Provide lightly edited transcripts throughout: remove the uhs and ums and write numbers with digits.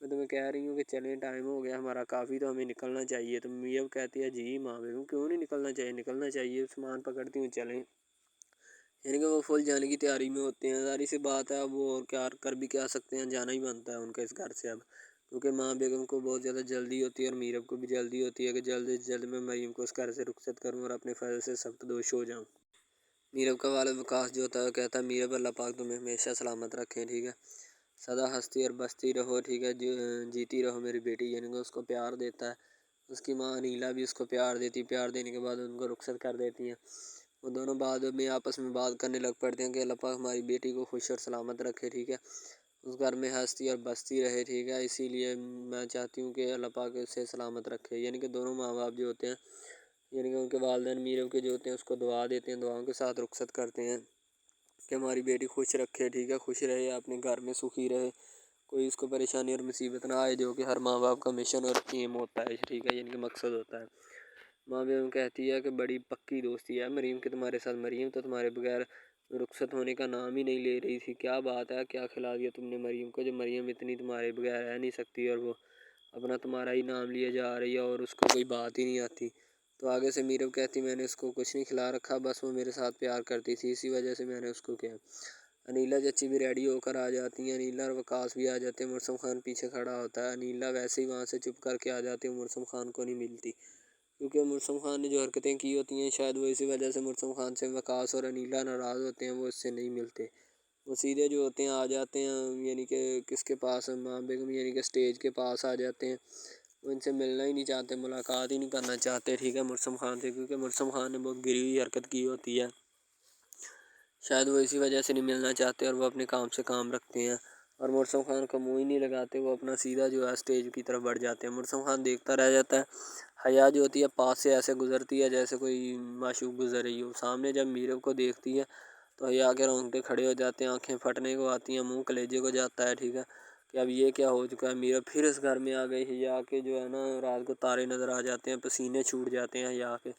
میں تمہیں کہہ رہی ہوں کہ چلیں ٹائم ہو گیا ہمارا کافی، تو ہمیں نکلنا چاہیے۔ تو میرب کہتی ہے جی ماں بیگم کیوں نہیں نکلنا چاہیے، نکلنا چاہیے، سامان پکڑتی ہوں چلیں۔ یعنی کہ وہ فل جانے کی تیاری میں ہوتے ہیں۔ ظاہر سی بات ہے اب وہ اور کیا کر بھی کیا سکتے ہیں، جانا ہی بنتا ہے ان کا اس گھر سے اب، کیونکہ ماں بیگم کو بہت زیادہ جلدی ہوتی ہے اور میرب کو بھی جلدی ہوتی ہے کہ جلد از جلد میں مریم کو اس گھر سے رخصت کروں اور اپنے فیصلے سے سخت دوش ہو جاؤں۔ میرب کا والد وقاص جو ہوتا ہے وہ کہتا ہے میرب اللہ پاک تمہیں ہمیشہ سلامت رکھیں، ٹھیک ہے، سدا ہنستی اور بستی رہو، ٹھیک ہے، جیتی رہو میری بیٹی۔ یعنی کہ اس کو پیار دیتا ہے، اس کی ماں انیلا بھی اس کو پیار دیتی، پیار دینے کے بعد ان کو رخصت کر دیتی ہیں۔ وہ دونوں بعد میں آپس میں بات کرنے لگ پڑتے ہیں کہ اللہ پاک ہماری بیٹی کو خوش اور سلامت رکھے، ٹھیک ہے، اس گھر میں ہنستی اور بستی رہے، ٹھیک ہے، اسی لیے میں چاہتی ہوں کہ اللہ پاک اسے سلامت رکھے۔ یعنی کہ دونوں ماں باپ جو ہوتے ہیں، یعنی کہ ان کے والدین میرب کے جو ہوتے ہیں اس کو دعا دیتے ہیں، دعاؤں کے ساتھ رخصت کرتے ہیں کہ ہماری بیٹی خوش رکھے، ٹھیک ہے، خوش رہے، اپنے گھر میں سکھی رہے، کوئی اس کو پریشانی اور مصیبت نہ آئے، جو کہ ہر ماں باپ کا مشن اور ایم ہوتا ہے، ٹھیک ہے، یعنی کہ مقصد ہوتا ہے۔ ماں بیگم کہتی ہے کہ بڑی پکی دوستی ہے مریم کے تمہارے ساتھ، مریم تو تمہارے بغیر رخصت ہونے کا نام ہی نہیں لے رہی تھی، کیا بات ہے، کیا کھلا دیا تم نے مریم کو جو مریم اتنی تمہارے بغیر رہ نہیں سکتی اور وہ اپنا تمہارا ہی نام لیے جا رہی ہے اور اس کو کوئی بات ہی نہیں آتی۔ تو آگے سے میرب کہتی میں نے اس کو کچھ نہیں کھلا رکھا، بس وہ میرے ساتھ پیار کرتی تھی، اسی وجہ سے میں نے اس کو کیا۔ انیلا چچی بھی ریڈی ہو کر آ جاتی ہیں، انیلا اور وقاص بھی آ جاتے ہیں، مرسم خان پیچھے کھڑا ہوتا ہے، انیلا ویسے ہی وہاں سے چپ کر کے آ جاتی ہے، مرسم خان کو نہیں ملتی، کیونکہ مرسم خان نے جو حرکتیں کی ہوتی ہیں شاید وہ اسی وجہ سے مرسم خان سے وقاص اور انیلا ناراض ہوتے ہیں، وہ اس سے نہیں ملتے، وہ سیدھے جو ہوتے ہیں آ جاتے ہیں، یعنی کہ کس کے پاس، ماں بیگم یعنی کہ اسٹیج کے پاس آ جاتے ہیں، وہ ان سے ملنا ہی نہیں چاہتے، ملاقات ہی نہیں کرنا چاہتے، ٹھیک ہے، مرسم خان سے، کیونکہ مرسم خان نے بہت گری ہوئی حرکت کی ہوتی ہے، شاید وہ اسی وجہ سے نہیں ملنا چاہتے اور وہ اپنے کام سے کام رکھتے ہیں اور مرسم خان کا منہ ہی نہیں لگاتے، وہ اپنا سیدھا جو ہے اسٹیج کی طرف بڑھ جاتے ہیں۔ مرسم خان دیکھتا رہ جاتا ہے، حیا جو ہوتی ہے پاس سے ایسے گزرتی ہے جیسے کوئی معشوق گزر رہی ہو، سامنے جب میرب کو دیکھتی ہے تو حیا کے رونگٹے کھڑے ہو جاتے ہیں، آنکھیں پھٹنے کو آتی ہیں، منہ کلیجے کو جاتا ہے، ٹھیک ہے، کہ اب یہ کیا ہو چکا ہے، میرب پھر اس گھر میں آ گئی، حیا کے جو ہے نا رات کو تارے نظر آ جاتے ہیں، پسینے چھوٹ جاتے ہیں حیا کے،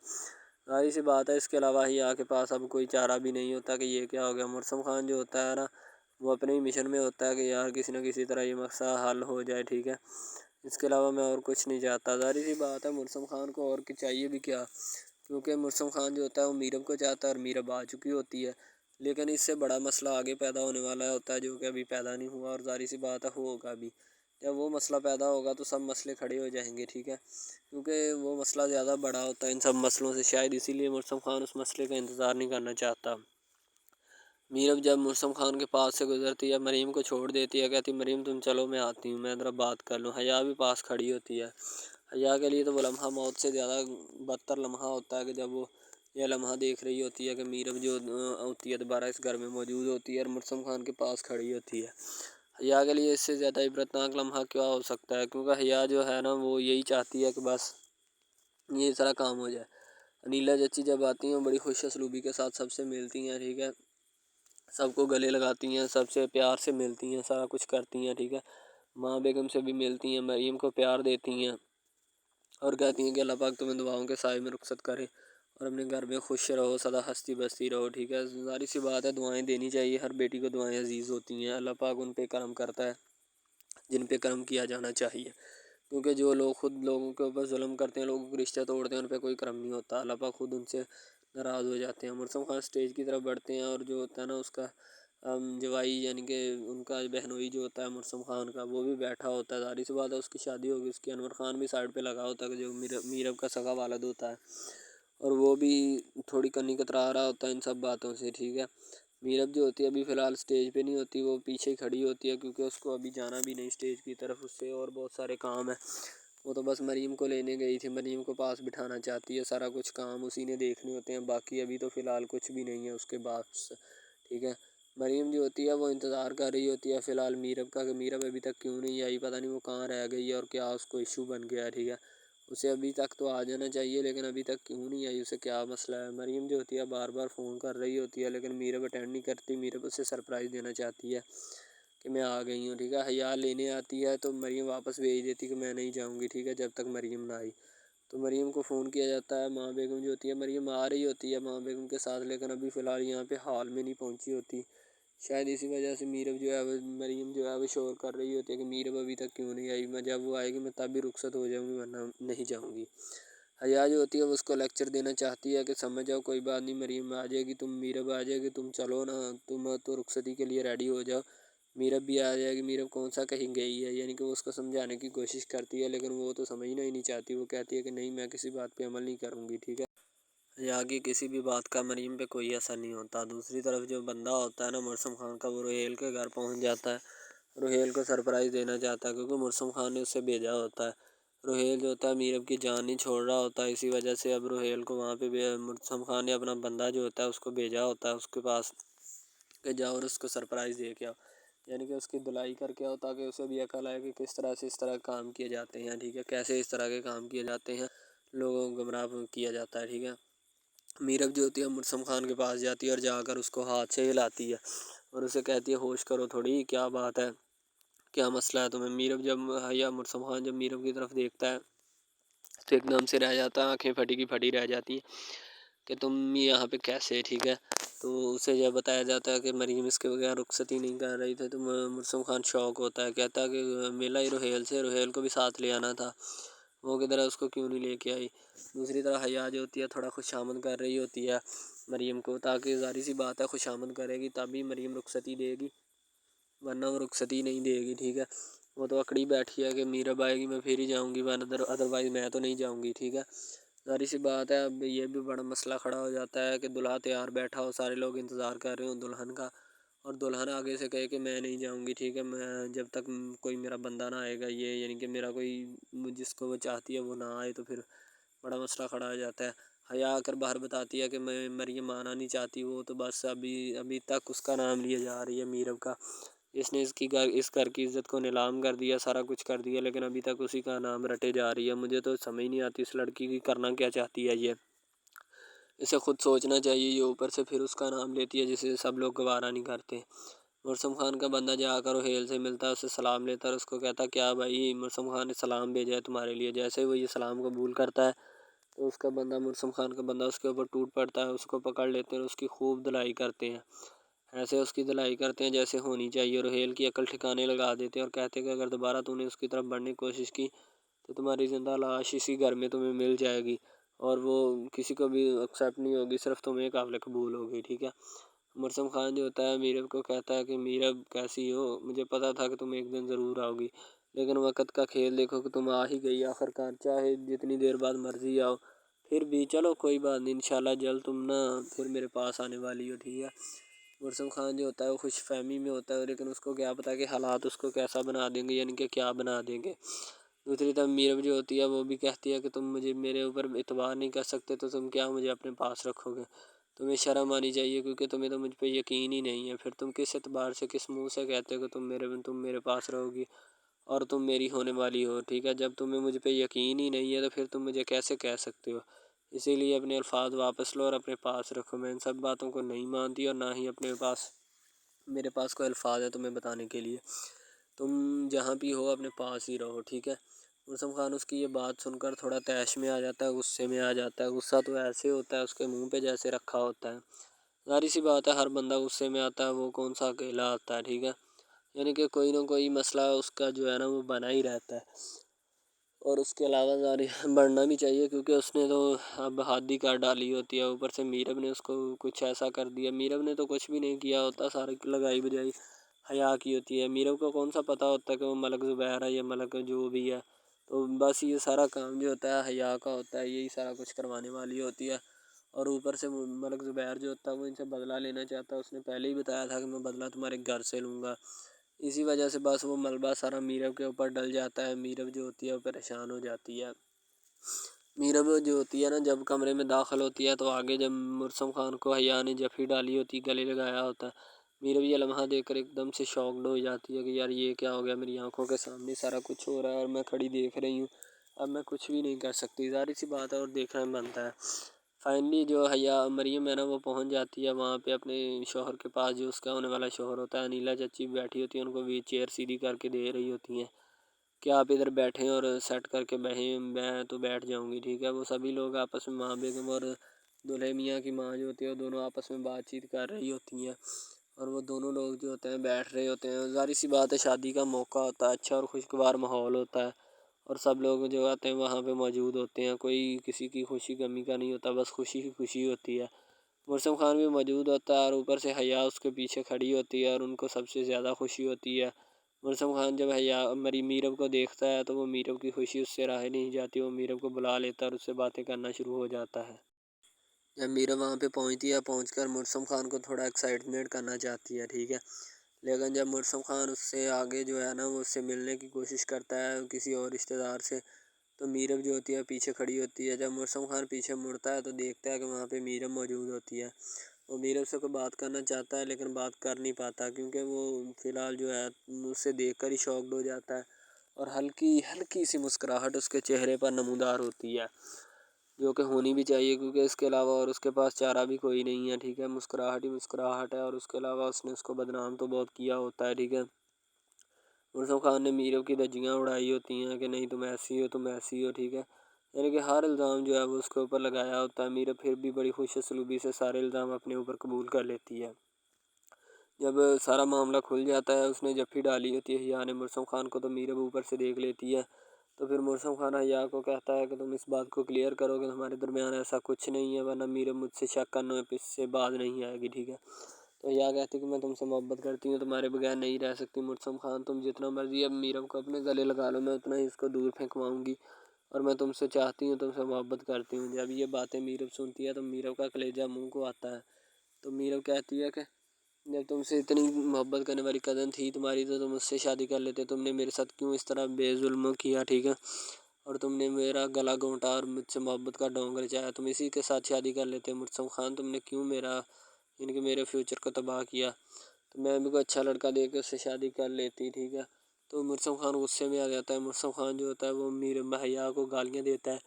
ظاہر سی بات ہے اس کے علاوہ حیا کے پاس اب کوئی چارہ بھی نہیں ہوتا کہ یہ کیا ہو گیا۔ مرسم خان جو ہوتا ہے نا وہ اپنے ہی مشن میں ہوتا ہے کہ یار کسی نہ کسی طرح یہ مسئلہ حل ہو جائے، ٹھیک ہے، اس کے علاوہ میں اور کچھ نہیں چاہتا۔ ظاہر سی بات ہے مرسم خان کو اور چاہیے بھی کیا، کیونکہ مرسم خان جو ہوتا ہے وہ میرب کو چاہتا ہے اور میرب آ چکی ہوتی ہے، لیکن اس سے بڑا مسئلہ آگے پیدا ہونے والا ہوتا ہے جو کہ ابھی پیدا نہیں ہوا، اور ظاہر سی بات ہے ہوگا بھی، جب وہ مسئلہ پیدا ہوگا تو سب مسئلے کھڑے ہو جائیں گے، ٹھیک ہے، کیونکہ وہ مسئلہ زیادہ بڑا ہوتا ہے ان سب مسئلوں سے، شاید اسی لیے مرسم خان اس مسئلے کا انتظار نہیں کرنا چاہتا۔ میرب جب مرسم خان کے پاس سے گزرتی ہے مریم کو چھوڑ دیتی ہے، کہتی مریم تم چلو میں آتی ہوں، میں ذرا بات کر لوں، حیا بھی پاس کھڑی ہوتی ہے۔ حیا کے لیے تو وہ لمحہ موت سے زیادہ بدتر لمحہ ہوتا ہے کہ جب وہ یہ لمحہ دیکھ رہی ہوتی ہے کہ میرب جو ہوتی ہے دوبارہ اس گھر میں موجود ہوتی ہے اور مرسم خان کے پاس کھڑی ہوتی ہے۔ حیا کے لیے اس سے زیادہ عبرتناک لمحہ کیا ہو سکتا ہے، کیونکہ حیا جو ہے نا وہ یہی چاہتی ہے کہ بس یہ سارا کام ہو جائے۔ انیلا چچی جب آتی ہیں بڑی خوش اسلوبی کے ساتھ سب سے ملتی ہیں، ٹھیک ہے، سب کو گلے لگاتی ہیں، سب سے پیار سے ملتی ہیں، سارا کچھ کرتی ہیں، ٹھیک ہے، ماں بیگم سے بھی ملتی ہیں، مریم کو پیار دیتی ہیں اور کہتی ہیں کہ اللہ پاک تمہیں دعاؤں کے سائے میں رخصت کرے اور اپنے گھر میں خوش رہو، سدا ہستی بستی رہو، ٹھیک ہے، ظاہر سی بات ہے دعائیں دینی چاہیے، ہر بیٹی کو دعائیں عزیز ہوتی ہیں، اللہ پاک ان پہ کرم کرتا ہے جن پہ کرم کیا جانا چاہیے، کیونکہ جو لوگ خود لوگوں کے اوپر ظلم کرتے ہیں، لوگوں کے رشتے توڑتے ہیں، ان پہ کوئی کرم نہیں ہوتا، اللہ پاک خود ان سے ناراض ہو جاتے ہیں۔ مرسم خان اسٹیج کی طرف بڑھتے ہیں اور جو ہوتا ہے نا اس کا جوائی یعنی کہ ان کا بہنوئی جو ہوتا ہے مرسم خان کا وہ بھی بیٹھا ہوتا ہے، ظاہر سی بات ہے اس کی شادی ہوگی، اس کی انور خان بھی سائڈ پہ لگا ہوتا ہے جو میرب کا سگا والد ہوتا ہے، اور وہ بھی تھوڑی کنی کترا رہا ہوتا ہے ان سب باتوں سے، ٹھیک ہے، میرب جو ہوتی ہے ابھی فی الحال اسٹیج پہ نہیں ہوتی، وہ پیچھے کھڑی ہوتی ہے کیونکہ اس کو ابھی جانا بھی نہیں اسٹیج کی طرف، اس سے اور بہت سارے کام ہیں، وہ تو بس مریم کو لینے گئی تھی، مریم کو پاس بٹھانا چاہتی ہے، سارا کچھ کام اسی نے دیکھنے ہوتے ہیں، باقی ابھی تو فی الحال کچھ بھی نہیں ہے اس کے پاس، ٹھیک ہے، مریم جو ہوتی ہے وہ انتظار کر رہی ہوتی ہے فی الحال میرب کا کہ میرب ابھی تک کیوں نہیں آئی، پتہ نہیں وہ کہاں رہ گئی ہے اور کیا اس کو ایشو بن گیا ہے، ٹھیک ہے، اسے ابھی تک تو آ جانا چاہیے لیکن ابھی تک کیوں نہیں آئی، اسے کیا مسئلہ ہے۔ مریم جو ہوتی ہے بار بار فون کر رہی ہوتی ہے لیکن میرب اٹینڈ نہیں کرتی، میرب اسے سرپرائز دینا چاہتی ہے کہ میں آ گئی ہوں، ٹھیک ہے، حیا لینے آتی ہے تو مریم واپس بھیج دیتی کہ میں نہیں جاؤں گی، ٹھیک ہے، جب تک مریم نہ آئی، تو مریم کو فون کیا جاتا ہے، ماں بیگم جو ہوتی ہے مریم آ رہی ہوتی ہے ماں بیگم کے ساتھ، لیکن ابھی فی الحال یہاں پہ ہال میں نہیں پہنچی ہوتی، شاید اسی وجہ سے میرب جو ہے وہ مریم جو ہے وہ شور کر رہی ہوتی ہے کہ میرب ابھی تک کیوں نہیں آئی، میں جب وہ آئے گی میں تب بھی رخصت ہو جاؤں گی ورنہ نہیں جاؤں گی۔ حیا جو ہوتی ہے وہ اس کو لیکچر دینا چاہتی ہے کہ سمجھ جاؤ کوئی بات نہیں، مریم آ جائے گی، تم میرب آ جائے گی، تم چلو نا، تم تو رخصتی کے لیے ریڈی ہو جاؤ، میرب بھی آ جائے گی۔ میرب کون سا کہیں گئی ہے، یعنی کہ وہ اس کو سمجھانے کی کوشش کرتی ہے لیکن وہ تو سمجھنا ہی نہیں چاہتی، وہ کہتی ہے کہ نہیں میں کسی بات پہ عمل نہیں کروں گی، ٹھیک ہے۔ حیا کی کسی بھی بات کا مریم پہ کوئی اثر نہیں ہوتا۔ دوسری طرف جو بندہ ہوتا ہے نا مرسم خان کا، وہ روہیل کے گھر پہنچ جاتا ہے، روہیل کو سرپرائز دینا چاہتا ہے کیونکہ مرسم خان نے اسے بھیجا ہوتا ہے۔ روہیل جو ہوتا ہے میرب کی جان نہیں چھوڑ رہا ہوتا ہے، اسی وجہ سے اب روہیل کو وہاں پہ مرسم خان نے اپنا بندہ جو ہوتا ہے اس کو بھیجا ہوتا ہے اس کے پاس کہ جاؤ اور اس کو سرپرائز دے کے آؤ، یعنی کہ اس کی دلائی کر کے آؤ تاکہ اسے بھی عقل آئے کہ کس طرح سے اس طرح کام کیے جاتے ہیں، ٹھیک ہے، کیسے اس طرح کے کام کیے جاتے ہیں، لوگوں کو گمراہ کیا جاتا ہے، ٹھیک ہے۔ میرب جو ہوتی ہے مرسم خان کے پاس جاتی ہے اور جا کر اس کو ہاتھ سے ہلاتی ہے اور اسے کہتی ہے ہوش کرو تھوڑی، کیا بات ہے، کیا مسئلہ ہے تمہیں۔ میرب جب یا مرسم خان جب میرب کی طرف دیکھتا ہے تو ایک دم سے رہ جاتا ہے، آنکھیں پھٹی کی پھٹی رہ جاتی ہیں کہ تم یہاں پہ کیسے، ٹھیک ہے۔ تو اسے یہ بتایا جاتا ہے کہ مریم اس کے بغیر رخصتی نہیں کر رہی تھی، تو مرسم خان شوق ہوتا ہے، کہتا ہے کہ ملا ہی روہیل سے، روہیل کو بھی ساتھ لے آنا تھا، وہ کدھر ہے، اس کو کیوں نہیں لے کے آئی۔ دوسری طرح حیا جو ہوتی ہے تھوڑا خوشامد کر رہی ہوتی ہے مریم کو، تاکہ ظاہر سی بات ہے خوشامد کرے گی تبھی مریم رخصتی دے گی ورنہ وہ رخصتی نہیں دے گی، ٹھیک ہے۔ وہ تو اکڑی بیٹھی ہے کہ میرب آئے گی میں پھر ہی جاؤں گی ورنہ ادروائز میں تو نہیں جاؤں گی، ٹھیک ہے۔ ظاہر سی بات ہے اب یہ بھی بڑا مسئلہ کھڑا ہو جاتا ہے کہ دلہا تیار بیٹھا ہو، سارے لوگ انتظار کر رہے ہوں دلہن کا، اور دلہن آگے سے کہے کہ میں نہیں جاؤں گی، ٹھیک ہے، میں جب تک کوئی میرا بندہ نہ آئے گا، یہ یعنی کہ میرا کوئی جس کو وہ چاہتی ہے وہ نہ آئے، تو پھر بڑا مسئلہ کھڑا ہو جاتا ہے۔ حیا آ کر باہر بتاتی ہے کہ میں مریم آنا نہیں چاہتی، وہ تو بس ابھی تک اس کا نام لیے جا رہی ہے میرب کا، اس نے اس گھر کی عزت کو نیلام کر دیا، سارا کچھ کر دیا لیکن ابھی تک اسی کا نام رٹے جا رہی ہے۔ مجھے تو سمجھ نہیں آتی اس لڑکی کی کرنا کیا چاہتی ہے، یہ اسے خود سوچنا چاہیے، یہ اوپر سے پھر اس کا نام لیتی ہے جسے سب لوگ گوارا نہیں کرتے۔ مرسم خان کا بندہ جا کر روہیل سے ملتا ہے، اسے سلام لیتا ہے اور اس کو کہتا ہے کیا بھائی مرسم خان نے سلام بھیجا ہے تمہارے لیے۔ جیسے وہ یہ سلام قبول کرتا ہے تو اس کا بندہ مرسم خان کا بندہ اس کے اوپر ٹوٹ پڑتا ہے، اس کو پکڑ لیتے ہیں اور اس کی خوب دلائی کرتے ہیں، ایسے اس کی دلائی کرتے ہیں جیسے ہونی چاہیے، روہیل کی عقل ٹھکانے لگا دیتے ہیں اور کہتے ہیں کہ اگر دوبارہ تو نے اس کی طرف بڑھنے کی کوشش کی تو تمہاری زندہ لاش اسی گھر میں تمہیں مل جائے گی اور وہ کسی کو بھی ایکسیپٹ نہیں ہوگی، صرف تمہیں قابل قبول ہوگی، ٹھیک ہے۔ مرسم خان جو ہوتا ہے میرب کو کہتا ہے کہ میرب کیسی ہو، مجھے پتا تھا کہ تم ایک دن ضرور آؤ گی لیکن وقت کا کھیل دیکھو کہ تم آ ہی گئی آخر کار، چاہے جتنی دیر بعد مرضی آؤ، پھر بھی چلو کوئی بات نہیں، انشاءاللہ جلد تم نا پھر میرے پاس آنے والی ہو، ٹھیک ہے۔ مرسم خان جو ہوتا ہے وہ خوش فہمی میں ہوتا ہے لیکن اس کو کیا پتا کہ حالات اس کو کیسا بنا دیں گے، یعنی کہ کیا بنا دیں گے۔ دوسری طرف میرب جو ہوتی ہے وہ بھی کہتی ہے کہ تم مجھے میرے اوپر اعتبار نہیں کر سکتے تو تم کیا مجھے اپنے پاس رکھو گے، تمہیں شرم آنی چاہیے کیونکہ تمہیں تو مجھ پہ یقین ہی نہیں ہے، پھر تم کس اعتبار سے کس منہ سے کہتے ہو کہ تم میرے پاس رہو گی اور تم میری ہونے والی ہو، ٹھیک ہے۔ جب تمہیں مجھ پہ یقین ہی نہیں ہے تو پھر تم مجھے کیسے کہہ سکتے ہو، اسی لیے اپنے الفاظ واپس لو اور اپنے پاس رکھو۔ میں ان سب باتوں کو نہیں مانتی اور نہ ہی میرے پاس کوئی الفاظ ہے تمہیں بتانے کے لیے، تم جہاں بھی ہو اپنے پاس ہی رہو، ٹھیک ہے۔ مرسم خان اس کی یہ بات سن کر تھوڑا طیش میں آ جاتا ہے، غصے میں آ جاتا ہے، غصہ تو ایسے ہوتا ہے اس کے منہ پہ جیسے رکھا ہوتا ہے، ظاہر سی بات ہے ہر بندہ غصے میں آتا ہے، وہ کون سا اکیلا آتا ہے، ٹھیک ہے، یعنی کہ کوئی نہ کوئی مسئلہ اس کا جو ہے نا وہ بنا ہی رہتا ہے اور اس کے علاوہ ظاہر بڑھنا بھی چاہیے کیونکہ اس نے تو اب حد ہی کر ڈالی ہوتی ہے، اوپر سے میرب نے اس کو کچھ ایسا کر دیا، میرب نے تو کچھ بھی نہیں کیا ہوتا، ساری لگائی بجائی حیا کی ہوتی ہے، میرب کو کون سا پتہ ہوتا ہے کہ وہ ملک زبیر ہے یا ملک جو بھی ہے، تو بس یہ سارا کام جو ہوتا ہے حیا کا ہوتا ہے، یہی سارا کچھ کروانے والی ہوتی ہے۔ اور اوپر سے ملک زبیر جو ہوتا ہے وہ ان سے بدلہ لینا چاہتا ہے، اس نے پہلے ہی بتایا تھا کہ میں بدلہ تمہارے گھر سے لوں گا، اسی وجہ سے بس وہ ملبہ سارا میرب کے اوپر ڈل جاتا ہے، میرب جو ہوتی ہے وہ پریشان ہو جاتی ہے۔ میرب جو ہوتی ہے نا جب کمرے میں داخل ہوتی ہے تو آگے جب مرسم خان کو حیا نے جفی ڈالی ہوتی ہے، گلے لگایا ہوتا ہے، میرب یہ لمحہ دیکھ کر ایک دم سے شاکڈ ہو جاتی ہے کہ یار یہ کیا ہو گیا، میری آنکھوں کے سامنے سارا کچھ ہو رہا ہے اور میں کھڑی دیکھ رہی ہوں، اب میں کچھ بھی نہیں کر سکتی، ظاہر سی بات ہے اور دیکھنا بنتا ہے۔ فائنلی جو حیا مریم ہے نا وہ پہنچ جاتی ہے وہاں پہ اپنے شوہر کے پاس، جو اس کا ہونے والا شوہر ہوتا ہے، انیلا چچی بیٹھی ہوتی ہیں، ان کو بھی چیئر سیدھی کر کے دے رہی ہوتی ہیں کہ آپ ادھر بیٹھیں اور سیٹ کر کے بہیں، میں تو بیٹھ جاؤں گی، ٹھیک ہے۔ وہ سبھی لوگ آپس میں ماں بیگم اور دولہے میاں کی ماں جو ہوتی ہے وہ دونوں آپس میں بات چیت کر رہی ہوتی ہیں اور وہ دونوں لوگ جو ہوتے ہیں بیٹھ رہے ہوتے ہیں. ظاہر سی بات ہے شادی کا موقع ہوتا ہے، اچھا اور خوشگوار ماحول ہوتا ہے اور سب لوگ جو آتے ہیں وہاں پہ موجود ہوتے ہیں. کوئی کسی کی خوشی غمی کا نہیں ہوتا، بس خوشی ہی خوشی ہوتی ہے. مرسم خان بھی موجود ہوتا ہے اور اوپر سے حیا اس کے پیچھے کھڑی ہوتی ہے اور ان کو سب سے زیادہ خوشی ہوتی ہے. مرسم خان جب حیا میرب کو دیکھتا ہے تو وہ میرب کی خوشی اس سے راہ نہیں جاتی. وہ میرب کو بلا لیتا ہے اور اس سے باتیں کرنا شروع ہو جاتا ہے. جب میرب وہاں پہ پہنچتی ہے، پہنچ کر مرسم خان کو تھوڑا ایکسائٹمنٹ کرنا چاہتی ہے، ٹھیک ہے. لیکن جب مرسم خان اس سے آگے جو ہے نا وہ اس سے ملنے کی کوشش کرتا ہے کسی اور رشتہ دار سے، تو میرب جو ہوتی ہے پیچھے کھڑی ہوتی ہے. جب مرسم خان پیچھے مڑتا ہے تو دیکھتا ہے کہ وہاں پہ میرب موجود ہوتی ہے. وہ میرب سے کوئی بات کرنا چاہتا ہے لیکن بات کر نہیں پاتا، کیونکہ وہ فی الحال جو ہے اسے دیکھ کر ہی شاکڈ ہو جاتا ہے اور ہلکی سی مسکراہٹ اس کے چہرے پر نمودار ہوتی ہے، جو کہ ہونی بھی چاہیے کیونکہ اس کے علاوہ اور اس کے پاس چارہ بھی کوئی نہیں ہے، ٹھیک ہے. مسکراہٹ ہی مسکراہٹ ہے اور اس کے علاوہ اس نے اس کو بدنام تو بہت کیا ہوتا ہے، ٹھیک ہے. مرسم خان نے میرب کی دھجیاں اڑائی ہوتی ہیں کہ نہیں تم ایسی ہو تم ایسی ہو، ٹھیک ہے. یعنی کہ ہر الزام جو ہے وہ اس کے اوپر لگایا ہوتا ہے. میرب پھر بھی بڑی خوش اسلوبی سے سارے الزام اپنے اوپر قبول کر لیتی ہے. جب سارا معاملہ کھل جاتا ہے، اس نے جفی ڈالی ہوتی ہے حیا نے مرسم خان کو، تو میرب اوپر سے دیکھ لیتی ہے. تو پھر مرسم خان حیا کو کہتا ہے کہ تم اس بات کو کلیئر کرو کہ ہمارے درمیان ایسا کچھ نہیں ہے، ورنہ میرب مجھ سے شک کرنے پہ سے باز نہیں آئے گی، ٹھیک ہے. تو حیا کہتی کہ میں تم سے محبت کرتی ہوں، تمہارے بغیر نہیں رہ سکتی. مرسم خان تم جتنا مرضی اب میرب کو اپنے گلے لگا لو، میں اتنا ہی اس کو دور پھینکواؤں گی اور میں تم سے چاہتی ہوں، تم سے محبت کرتی ہوں. جب یہ باتیں میرب سنتی ہے تو میرب کا کلیجہ منہ کو آتا ہے. تو میرب کہتی ہے کہ جب تم سے اتنی محبت کرنے والی قدر تھی تمہاری تو تم مجھ سے شادی کر لیتے. تم نے میرے ساتھ کیوں اس طرح بے ظلم کیا، ٹھیک ہے، اور تم نے میرا گلا گھونٹا اور مجھ سے محبت کا ڈونگ رچایا. تم اسی کے ساتھ شادی کر لیتے. مرسم خان تم نے کیوں یعنی کہ میرے فیوچر کو تباہ کیا. تو میں بھی کوئی اچھا لڑکا دے کے اس سے شادی کر لیتی، ٹھیک ہے. تو مرسم خان غصے میں آ جاتا ہے. مرسم خان جو ہوتا ہے وہ میرب حیا کو گالیاں دیتا ہے.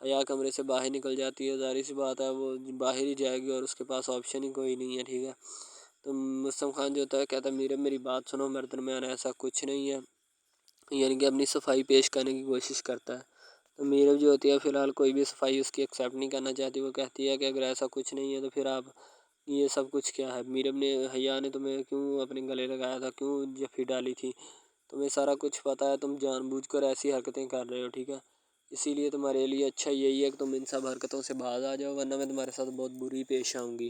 حیا کمرے سے باہر نکل جاتی ہے. ظاہر سی بات ہے وہ باہر ہی جائے گی اور اس کے پاس آپشن ہی کوئی نہیں ہے، ٹھیک ہے. تو مرسم خان جو ہوتا ہے کہتا ہے میرب میری بات سنو، میرے درمیان ایسا کچھ نہیں ہے، یعنی کہ اپنی صفائی پیش کرنے کی کوشش کرتا ہے. تو میرب جو ہوتی ہے فی الحال کوئی بھی صفائی اس کی ایکسیپٹ نہیں کرنا چاہتی. وہ کہتی ہے کہ اگر ایسا کچھ نہیں ہے تو پھر آپ یہ سب کچھ کیا ہے. میرب نے حیا نے تمہیں کیوں اپنے گلے لگایا تھا، کیوں جفی ڈالی تھی، تمہیں سارا کچھ پتہ ہے. تم جان بوجھ کر ایسی حرکتیں کر رہے ہو، ٹھیک ہے. اسی لیے تمہارے لیے اچھا یہی ہے کہ تم ان سب حرکتوں سے باز آ جاؤ، ورنہ میں تمہارے ساتھ بہت بری پیش آؤں گی.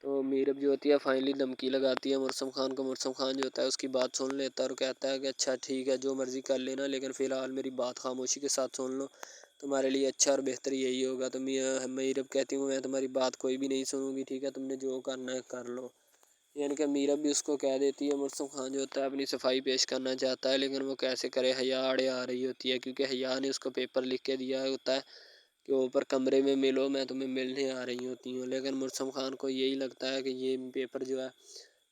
تو میرب جو ہوتی ہے فائنلی دھمکی لگاتی ہے مرسم خان کو. مرسم خان جو ہوتا ہے اس کی بات سن لیتا ہے اور کہتا ہے کہ اچھا ٹھیک ہے جو مرضی کر لینا، لیکن فی الحال میری بات خاموشی کے ساتھ سن لو، تمہارے لیے اچھا اور بہتر یہی ہوگا. تو میرب کہتی ہوں میں تمہاری بات کوئی بھی نہیں سنوں گی، ٹھیک ہے، تم نے جو کرنا ہے کر لو. یعنی کہ میرب بھی اس کو کہہ دیتی ہے. مرسم خان جو ہوتا ہے اپنی صفائی پیش کرنا چاہتا ہے لیکن وہ کیسے کرے، حیا آڑے آ رہی ہوتی ہے کیونکہ حیا نے اس کو پیپر لکھ کے دیا ہوتا ہے کہ اوپر کمرے میں ملو، میں تمہیں ملنے آ رہی ہوتی ہوں. لیکن مرسم خان کو یہی لگتا ہے کہ یہ پیپر جو ہے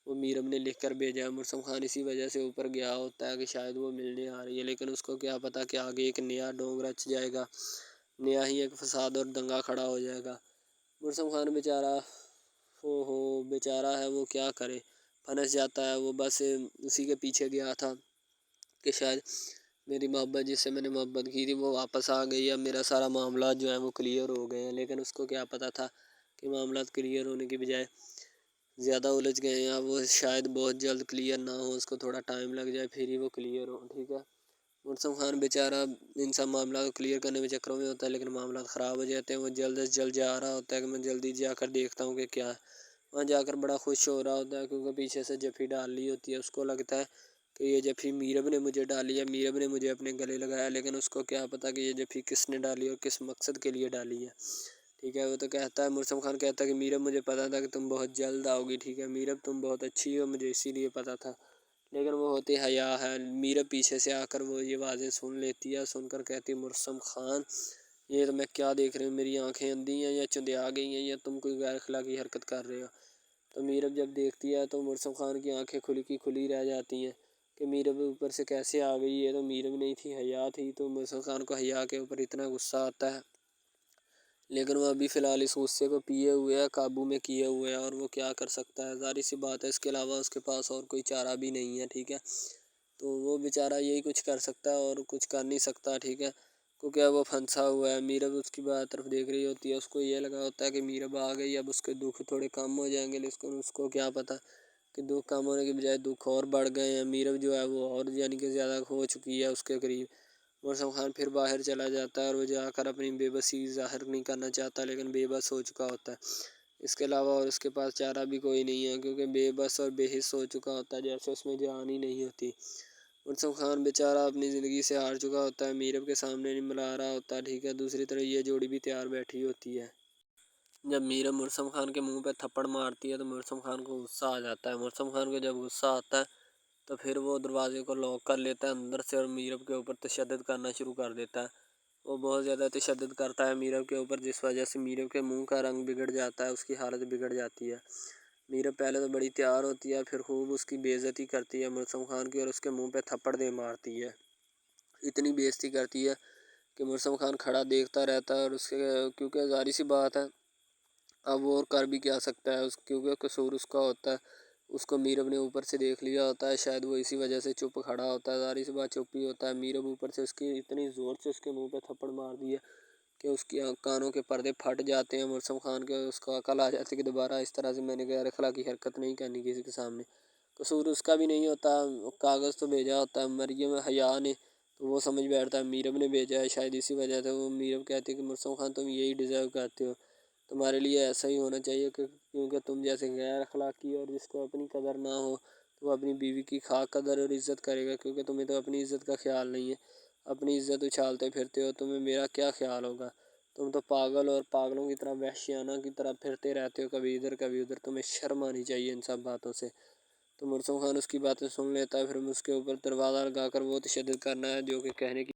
وہ میرب نے لکھ کر بھیجا ہے. مرسم خان اسی وجہ سے اوپر گیا ہوتا ہے کہ شاید وہ ملنے آ رہی ہے، لیکن اس کو کیا پتہ کہ آگے ایک نیا ڈونگ رچ جائے گا، نیا ہی ایک فساد اور دنگا کھڑا ہو جائے گا. مرسم خان بیچارہ بیچارہ ہے، وہ کیا کرے، پھنس جاتا ہے. وہ بس اسی کے پیچھے گیا تھا کہ شاید میری محبت جس سے میں نے محبت کی تھی وہ واپس آ گئی ہے، میرا سارا معاملات جو ہیں وہ کلیئر ہو گئے ہیں. لیکن اس کو کیا پتہ تھا کہ معاملات کلیئر ہونے کی بجائے زیادہ الجھ گئے ہیں. وہ شاید بہت جلد کلیئر نہ ہو، اس کو تھوڑا ٹائم لگ جائے پھر ہی وہ کلیئر ہو، ٹھیک ہے. مرسم خان بیچارہ ان سب معاملات کو کلیئر کرنے میں چکروں میں ہوتا ہے لیکن معاملات خراب ہو جاتے ہیں. وہ جلد از جلد جا رہا ہوتا ہے کہ میں جلدی جا کر دیکھتا ہوں کہ کیا ہے. وہاں جا کر بڑا خوش ہو رہا ہوتا ہے کیونکہ پیچھے سے جفی ڈال لی ہوتی ہے. اس کو لگتا ہے کہ یہ جفی میرب نے مجھے ڈالی ہے، میرب نے مجھے اپنے گلے لگایا، لیکن اس کو کیا پتہ کہ یہ جفی کس نے ڈالی اور کس مقصد کے لیے ڈالی ہے، ٹھیک ہے. وہ تو کہتا ہے مرسم خان کہتا ہے کہ میرب مجھے پتہ تھا کہ تم بہت جلد آؤ گی، ٹھیک ہے، میرب تم بہت اچھی ہو، مجھے اسی لیے پتہ تھا. لیکن وہ ہوتی حیا ہے. میرب پیچھے سے آ کر وہ یہ باتیں سن لیتی ہے، سن کر کہتی مرسم خان یہ تو میں کیا دیکھ رہی ہوں، میری آنکھیں اندھی ہیں یا چندیا گئی ہیں یا تم کوئی غیر اخلاقی حرکت کر رہے ہو. تو میرب جب دیکھتی ہے تو مرسم خان کی آنکھیں کھلی کی کھلی رہ جاتی ہیں کہ میرب اوپر سے کیسے آ گئی ہے. تو میرب نہیں تھی حیا تھی. تو مرسم خان کو حیا کے اوپر اتنا غصہ آتا ہے لیکن وہ ابھی فی الحال اس غصے کو پیے ہوئے ہے، قابو میں کیے ہوئے ہے، اور وہ کیا کر سکتا ہے. ظاہر سی بات ہے اس کے علاوہ اس کے پاس اور کوئی چارہ بھی نہیں ہے، ٹھیک ہے. تو وہ بیچارہ یہی کچھ کر سکتا ہے اور کچھ کر نہیں سکتا، ٹھیک ہے، کیونکہ وہ پھنسا ہوا ہے. میرب اس کی طرف دیکھ رہی ہوتی ہے، اس کو یہ لگا ہوتا ہے کہ میرب آ گئی اب اس کے دکھ تھوڑے کم ہو جائیں گے، لیکن اس کو کیا پتہ کہ دکھ کم ہونے کے بجائے دکھ اور بڑھ گئے ہیں۔ میرب جو ہے وہ اور یعنی کہ زیادہ ہو چکی ہے اس کے قریب۔ مرسم خان پھر باہر چلا جاتا ہے اور وہ جا کر اپنی بے بسی ظاہر نہیں کرنا چاہتا، لیکن بے بس ہو چکا ہوتا ہے۔ اس کے علاوہ اور اس کے پاس چارہ بھی کوئی نہیں ہے، کیونکہ بے بس اور بے حس ہو چکا ہوتا ہے، جیسے اس میں جان ہی نہیں ہوتی۔ مرسم خان بیچارہ اپنی زندگی سے ہار چکا ہوتا ہے، میرب کے سامنے نہیں ملا رہا ہوتا، ٹھیک ہے۔ دوسری طرف یہ جوڑی بھی تیار بیٹھی ہوتی ہے۔ جب میرب مرسم خان کے منہ پہ تھپڑ مارتی ہے تو مرسم خان کو غصہ آ جاتا ہے۔ مرسم خان کو جب غصہ آتا ہے تو پھر وہ دروازے کو لاک کر لیتا ہے اندر سے، اور میرب کے اوپر تشدد کرنا شروع کر دیتا ہے۔ وہ بہت زیادہ تشدد کرتا ہے میرب کے اوپر، جس وجہ سے میرب کے منہ کا رنگ بگڑ جاتا ہے، اس کی حالت بگڑ جاتی ہے۔ میرب پہلے تو بڑی تیار ہوتی ہے، پھر خوب اس کی بے عزتی کرتی ہے مرسم خان کی، اور اس کے منہ پہ تھپڑ دے مارتی ہے۔ اتنی بے عزتی کرتی ہے کہ مرسم خان کھڑا دیکھتا رہتا ہے، اور اس کے کیونکہ ظاہر سی بات ہے اب وہ اور کر بھی کیا سکتا ہے، کیونکہ قصور اس کا ہوتا ہے۔ اس کو میرب نے اوپر سے دیکھ لیا ہوتا ہے، شاید وہ اسی وجہ سے چپ کھڑا ہوتا ہے، ظاہر سی بات چپ ہی ہوتا ہے۔ میرب اوپر سے اس کی اتنی زور سے اس کے منہ پہ تھپڑ مار دی ہے کہ اس کی کانوں کے پردے پھٹ جاتے ہیں۔ مرسم خان کے اس کو عقل آ جاتی ہے کہ دوبارہ اس طرح سے میں نے غیر اخلاقی حرکت نہیں کرنی کسی کے سامنے۔ قصور اس کا بھی نہیں ہوتا، کاغذ تو بھیجا ہوتا ہے مریم حیا نے، تو وہ سمجھ بیٹھتا ہے میرب نے بھیجا ہے، شاید اسی وجہ سے وہ میرب کہتی ہے کہ مرسم خان تم یہی ڈیزرو کرتے ہو، تمہارے لیے ایسا ہی ہونا چاہیے، کیونکہ تم جیسے غیر اخلاقی اور جس کو اپنی قدر نہ ہو تو وہ اپنی بیوی کی خاک قدر اور عزت کرے گا، کیونکہ تمہیں تو اپنی عزت کا خیال نہیں ہے، اپنی عزت اچھالتے پھرتے ہو، تمہیں میرا کیا خیال ہوگا؟ تم تو پاگل اور پاگلوں کی طرح وحشیانہ کی طرح پھرتے رہتے ہو، کبھی ادھر کبھی ادھر، تمہیں شرم آنی چاہیے ان سب باتوں سے۔ تو مرسم خان اس کی باتیں سن لیتا ہے، پھر اس کے اوپر دروازہ لگا کر وہ تشدد کرنا ہے جو کہ کہنے کی